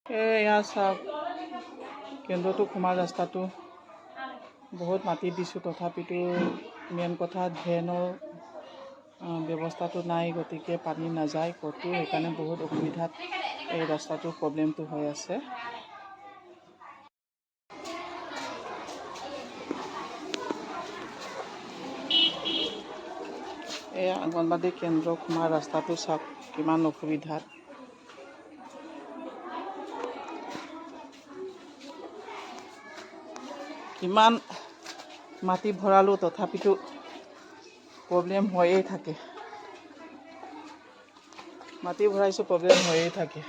এয়া চাওক কেন্দ্ৰটো সোমা ৰাস্তাটো বহুত মাটি দিছোঁ, তথাপিতো মেইন কথা ড্ৰেইনৰ ব্যৱস্থাটো নাই, গতিকে পানী নাযায় ক'তো। সেইকাৰণে বহুত অসুবিধাত এই ৰাস্তাটোৰ প্ৰব্লেমটো হৈ আছে। এই অংগনবাদী কেন্দ্ৰ সোমা ৰাস্তাটো চাওক কিমান অসুবিধাত। কিমান মাটি ভৰালোঁ তথাপিতো প্ৰব্লেম হৈয়ে থাকে। মাটি ভৰাইছোঁ প্ৰব্লেম হৈয়ে থাকে।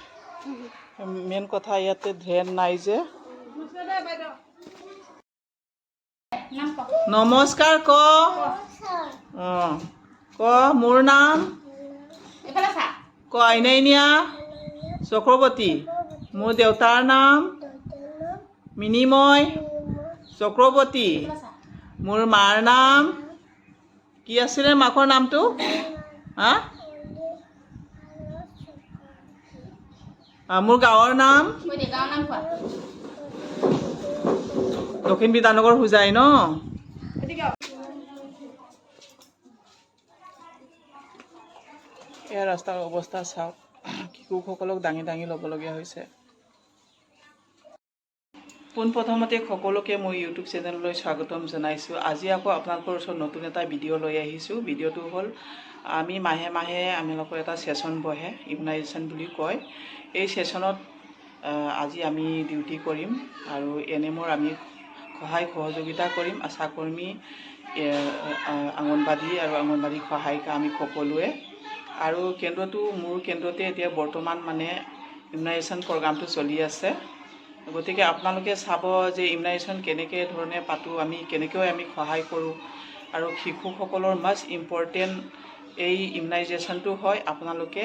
মেইন কথা ইয়াতে ড্ৰেইন নাই যে। নমস্কাৰ ক ক মোৰ নাম ক আইনাইনিয়া চক্ৰৱৰ্তী। মোৰ দেউতাৰ নাম মিনিময় চক্ৰৱৰ্তী। মোৰ মাৰ নাম কি আছিলে? মাকৰ নামটো মোৰ গাঁৱৰ নাম দক্ষিণ বিধাননগৰ হোজাই ন। এয়া ৰাস্তাৰ অৱস্থা চাওক, শিশুসকলক দাঙি দাঙি ল'বলগীয়া হৈছে। পোনপ্ৰথমতে সকলোকে মই ইউটিউব চেনেললৈ স্বাগতম জনাইছোঁ। আজি আকৌ আপোনালোকৰ ওচৰত নতুন এটা ভিডিঅ' লৈ আহিছোঁ। ভিডিঅ'টো হ'ল আমি মাহে মাহে আমালোকৰ এটা ছেশ্যন বহে, ইমিউনাইজেশ্যন বুলি কয়। এই ছেশ্যনত আজি আমি ডিউটি কৰিম আৰু এনএমৰ আমি সহায় সহযোগিতা কৰিম। আশাকৰ্মী, অংগনবাদী আৰু অংগনবাদী সহায়িকা আমি সকলোৱে। আৰু কেন্দ্ৰটো মোৰ কেন্দ্ৰতে এতিয়া বৰ্তমান মানে ইমিউনাইজেশ্যন প্ৰগ্ৰামটো চলি আছে। গতিকে আপোনালোকে চাব যে ইমিউনাইজেশ্যন কেনেকৈ ধৰণে পাতোঁ, আমি কেনেকৈ সহায় কৰোঁ। আৰু শিশুসকলৰ মাষ্ট ইম্পৰ্টেণ্ট এই ইমিউনাইজেশ্যনটো হয়। আপোনালোকে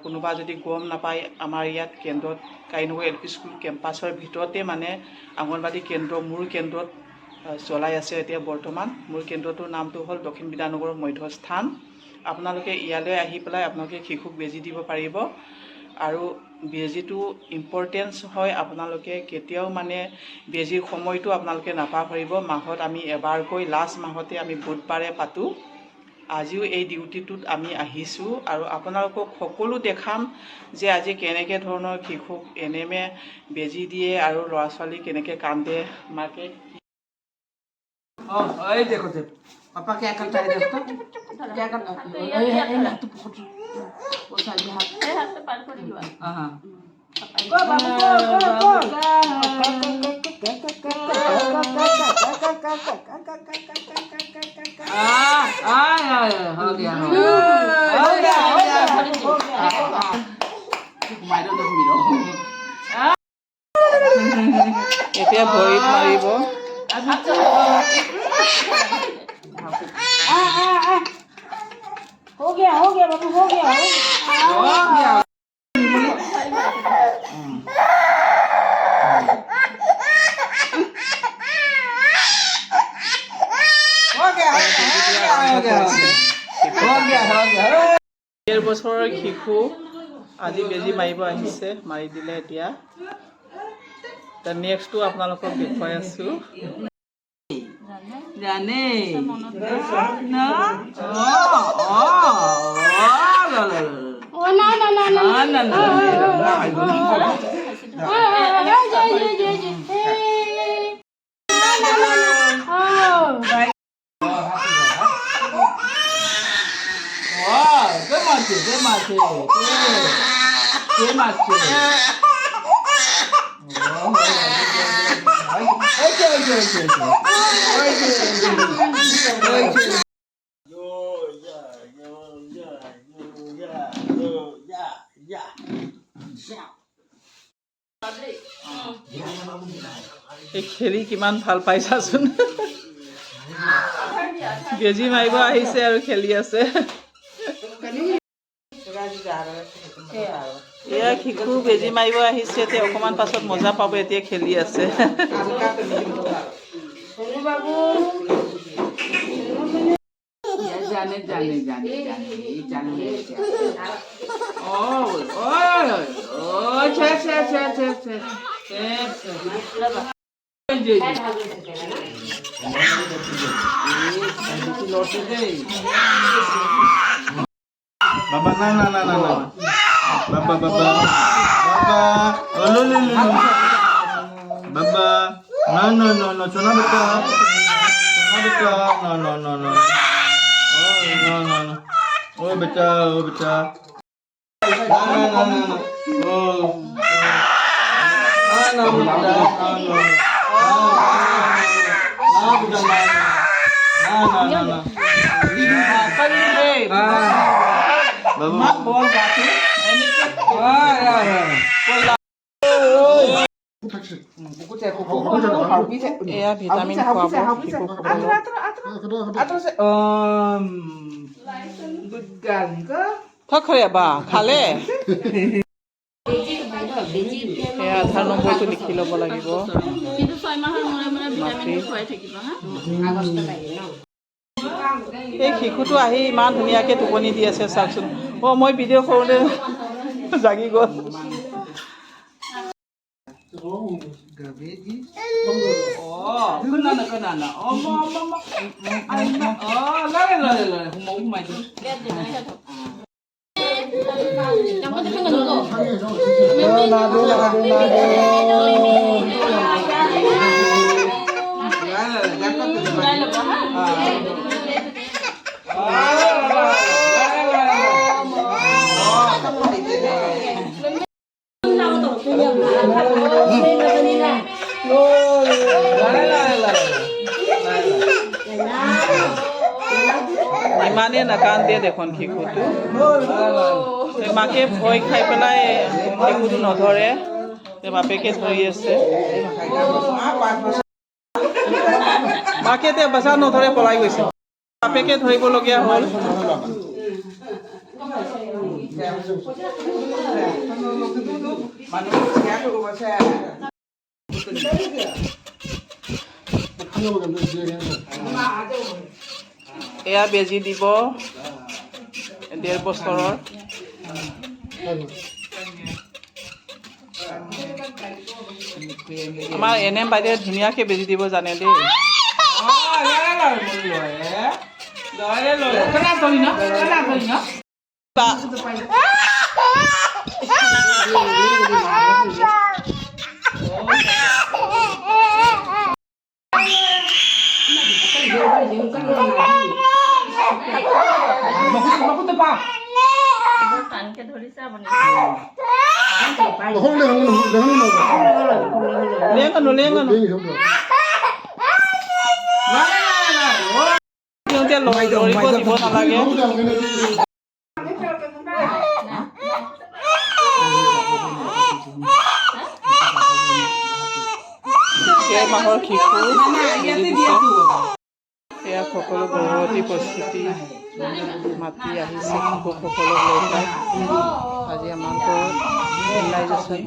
কোনোবা যদি গম নাপায়, আমাৰ ইয়াত কেন্দ্ৰত কাইনগৰ এল পি স্কুল কেম্পাছৰ ভিতৰতে মানে অংগনবাদী কেন্দ্ৰ মোৰ কেন্দ্ৰত চলাই আছে এতিয়া বৰ্তমান। মোৰ কেন্দ্ৰটোৰ নামটো হ'ল দক্ষিণ বিধাননগৰ মধ্যস্থান। আপোনালোকে ইয়ালৈ আহি পেলাই আপোনালোকে শিশুক বেজী দিব পাৰিব। আৰু বেজীটো ইম্পৰ্টেঞ্চ হয়, আপোনালোকে কেতিয়াও মানে বেজীৰ সময়টো আপোনালোকে নাপাহৰিব। মাহত আমি এবাৰকৈ লাষ্ট মাহতে আমি বুধবাৰে পাতোঁ। আজিও এই ডিউটিটোত আমি আহিছোঁ আৰু আপোনালোকক সকলো দেখাম যে আজি কেনেকৈ ধৰণৰ শিশুক এনএমে বেজী দিয়ে আৰু ল'ৰা ছোৱালী কেনেকৈ কান্দে মাকে। এই দেখো पापा क्या करता है देखो क्या करता है तू बहुत वो साली हाथ से पार कर दियो हां को बाबू हो गया मारो तो मिरो এতিয়া ভৰিত মাৰিব। हो गया बाबू हो गया डेढ़ বছৰৰ শিশু আজি বেজী মাৰিব আহিছে, মাৰি দিলে। এতিয়া নেক্সটটো আপোনালোকক দেখুৱাই আছোঁ। জানে না খেলি কিমান ভাল পাইছাচোন। বেজী মাৰিব আহিছে আৰু খেলি আছে। এয়া শিশু বেজী মাৰিব আহিছে, এতিয়া অকণমান পাছত মজা পাব। এতিয়া খেলি আছে। জানে Baba, Baba, Baba, Baba, no, Chona beta, no. Oh, beta. No. Oh, no, beta, no. No. Mak bol batu. এয়া ভিটামিন খুৱাব খখৰে বা খালে এয়া 18 নম্বৰটো লিখি ল'ব লাগিব কিন্তু 6 মাহৰ মূৰে মূৰে ভিটামিন খুৱাই থাকিব হা এই শিশুটো আহি ইমান ধুনীয়াকৈ টোপনি দি আছে চাওকচোন মই ভিডিঅ' কৰোঁতে জাগি গ'ল ইমানে নাকান্দে দেখোন শিশুটো মাকে ভয় খাই পেলাই শিশুটো নধৰে বাপেকে ধৰি আছে মাকে এতিয়া বাচা নধৰে পলাই গৈছে বাপেকে ধৰিবলগীয়া হ'ল এয়া বেজি দিব 1.5 বছৰৰ আমাৰ এনে বাইদেউ ধুনীয়াকৈ বেজি দিব জানে দেই টানকে ধৰিছে আপুনি সিহঁতে লৰিব দিব নালাগে মাহৰ শিশু এয়া সকলো গৰ্ভৱতী প্ৰস্তুতি মাতি আহিছে শিশুসকলক লৈ পেলাই আজি আমাকৰ ইমুনাইজেশ্যন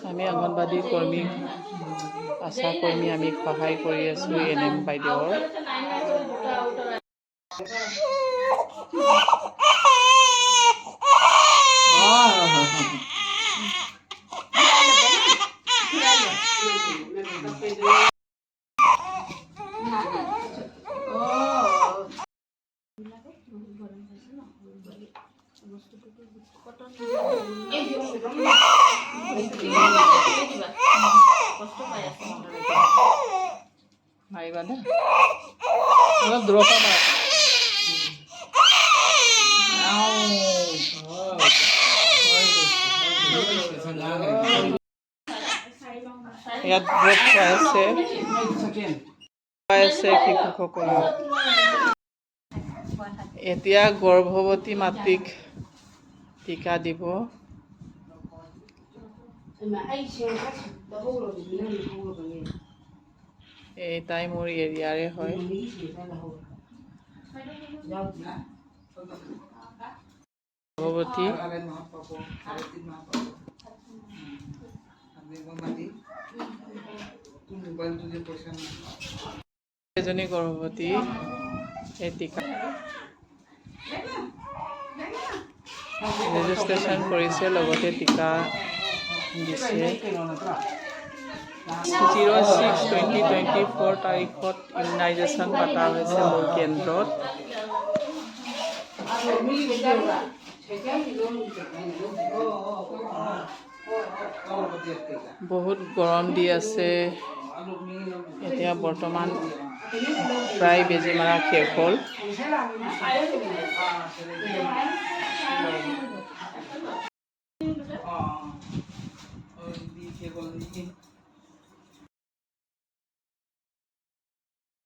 আমি অংগনবাদী কৰ্মী আশা কৰ্মী আমি সহায় কৰি আছোঁ এনএম বাইদেউৰ মাৰিবা দে অলপ দূৰৰ পৰা মাৰা ইয়াত ড্ৰপ খুৱাই আছে শিশুসকলক এতিয়া গৰ্ভৱতী মাতৃক টিকা দিব তাই মোৰ এৰিয়াৰে হয় গৰ্ভৱতী এজনী গৰ্ভৱতী এই টিকা ৰেজিষ্ট্ৰেশ্যন কৰিছে লগতে টিকা দিছে 06/2024 তাৰিখত ইমিউনাইজেশ্যন পতা হৈছে মোৰ কেন্দ্ৰত বহুত গৰম দি আছে এতিয়া বৰ্তমান প্ৰায় বেজী মাৰা শেষ হ'ল